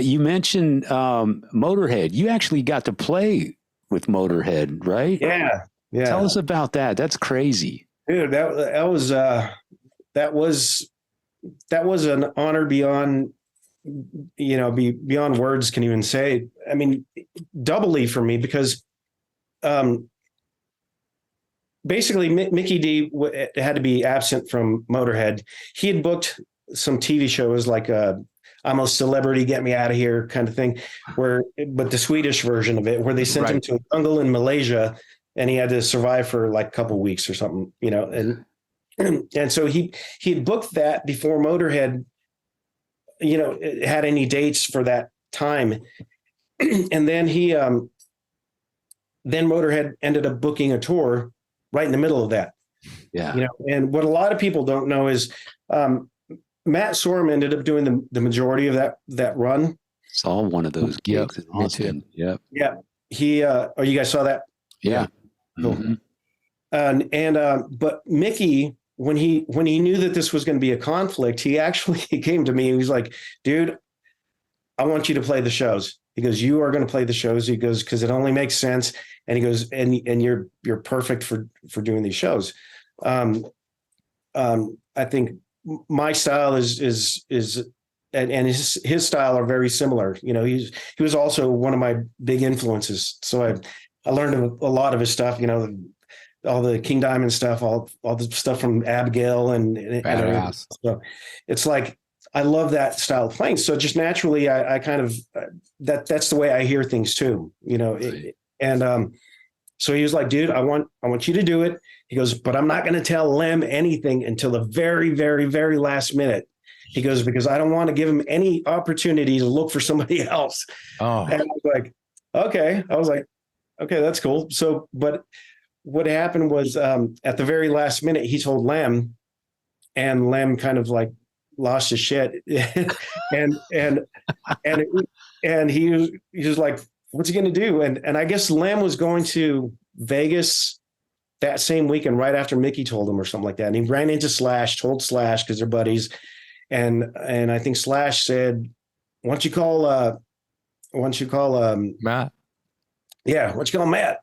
You mentioned Motorhead. You actually got to play with Motorhead, right? Yeah. Tell us about that. That's crazy, dude. That was an honor beyond, beyond words can even say. I mean, doubly for me because, basically Mickey D had to be absent from Motorhead. He had booked some TV shows like I'm a Celebrity, Get Me Out of Here kind of thing, but the Swedish version of it, where they sent him to a jungle in Malaysia and he had to survive for like a couple of weeks or something, and so he had booked that before Motorhead, had any dates for that time. And then then Motorhead ended up booking a tour right in the middle of that. Yeah. And what a lot of people don't know is Matt Sorum ended up doing the majority of that run. Saw one of those gigs in Austin. Yep. Yeah. He you guys saw that? Yeah. Cool. Mm-hmm. But Mickey, when he knew that this was going to be a conflict, he came to me and he's like, dude, I want you to play the shows. He goes, you are going to play the shows. He goes, because it only makes sense. And he goes, and you're perfect for doing these shows. I think my style is and his style are very similar. He was also one of my big influences. So I learned a lot of his stuff. All the King Diamond stuff, all the stuff from Abigail and so it's like I love that style of playing. So just naturally, I kind of that's the way I hear things too. So he was like, dude, I want you to do it. He goes, but I'm not going to tell Lem anything until the very, very, very last minute. He goes, because I don't want to give him any opportunity to look for somebody else. Oh. And I was like, okay. I was like, okay, that's cool. So, but what happened was at the very last minute, he told Lem, and Lem kind of like lost his shit. and he was like, what's he going to do? And I guess Lem was going to Vegas that same weekend, right after Mickey told him or something like that. And he ran into Slash, told Slash, because they're buddies. And I think Slash said, why don't you call Matt? Yeah, why don't you call Matt?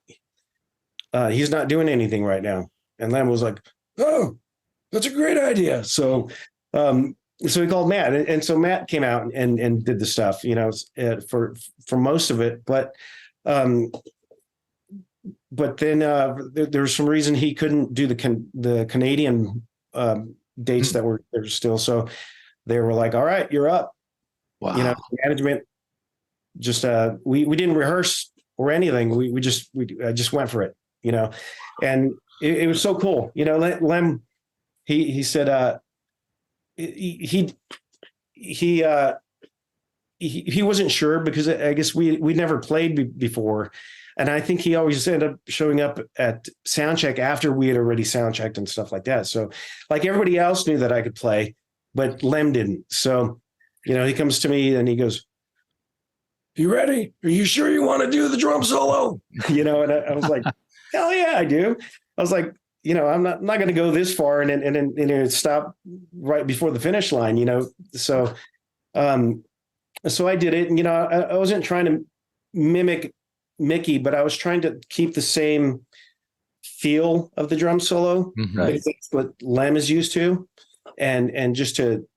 He's not doing anything right now. And Lem was like, oh, that's a great idea. So he called Matt, and so Matt came out and did the stuff, for most of it. But then there was some reason he couldn't do the Canadian dates that were there still. So they were like, all right, you're up. Wow. Management just we didn't rehearse or anything. We just went for it, and it was so cool. Lem, he said he wasn't sure because I guess we never played before. And I think he always ended up showing up at soundcheck after we had already soundchecked and stuff like that. So like everybody else knew that I could play, but Lem didn't. So, he comes to me and he goes, you ready? Are you sure you want to do the drum solo? And I was like, hell yeah, I do. I was like, I'm not going to go this far and then stop right before the finish line, So, so I did it. And, I wasn't trying to mimic Mickey, but I was trying to keep the same feel of the drum solo. Right. That's what Lem is used to. And just to,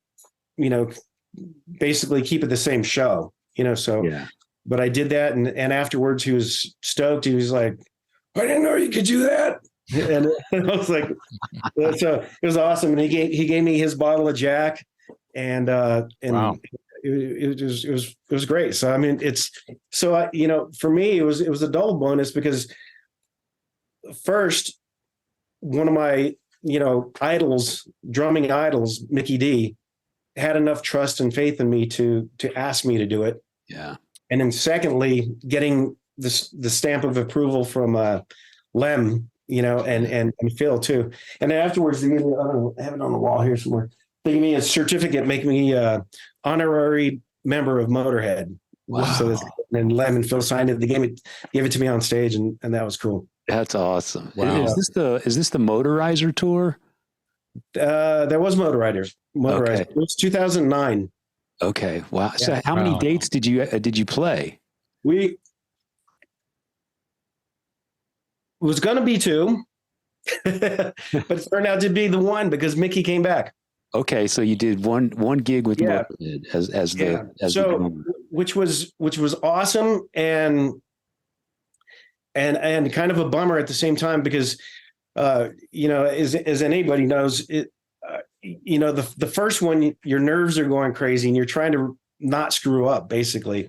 basically keep it the same show, so, yeah. But I did that. And afterwards he was stoked. He was like, I didn't know you could do that. And I was like, so it was awesome. And he gave me his bottle of Jack and wow. It was great. So, I mean, for me, it was a double bonus because first, one of my, idols, drumming idols, Mickey D, had enough trust and faith in me to ask me to do it. Yeah. And then secondly, getting the stamp of approval from Lem, and Phil too. And then afterwards, they gave me, I have it on the wall here somewhere. They gave me a certificate, making me honorary member of Motorhead. Wow. So and Lem and Phil signed it. They gave it to me on stage, and that was cool. That's awesome. Wow. Is this the Motorizer tour? There was Motorizer. Okay. It was 2009. Okay. Wow. So Yeah. how many Wow. dates did you play? We was going to be 2, but it turned out to be the 1 because Mickey came back. Okay, so you did one gig with Yeah. Motorhead as the So which was awesome and kind of a bummer at the same time because as anybody knows it, the first one, your nerves are going crazy and you're trying to not screw up basically.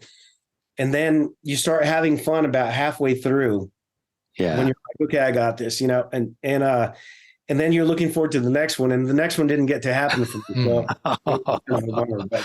And then you start having fun about halfway through. Yeah. When you're like, okay, I got this, and then you're looking forward to the next one, and the next one didn't get to happen for me. So it was kind of a bummer, but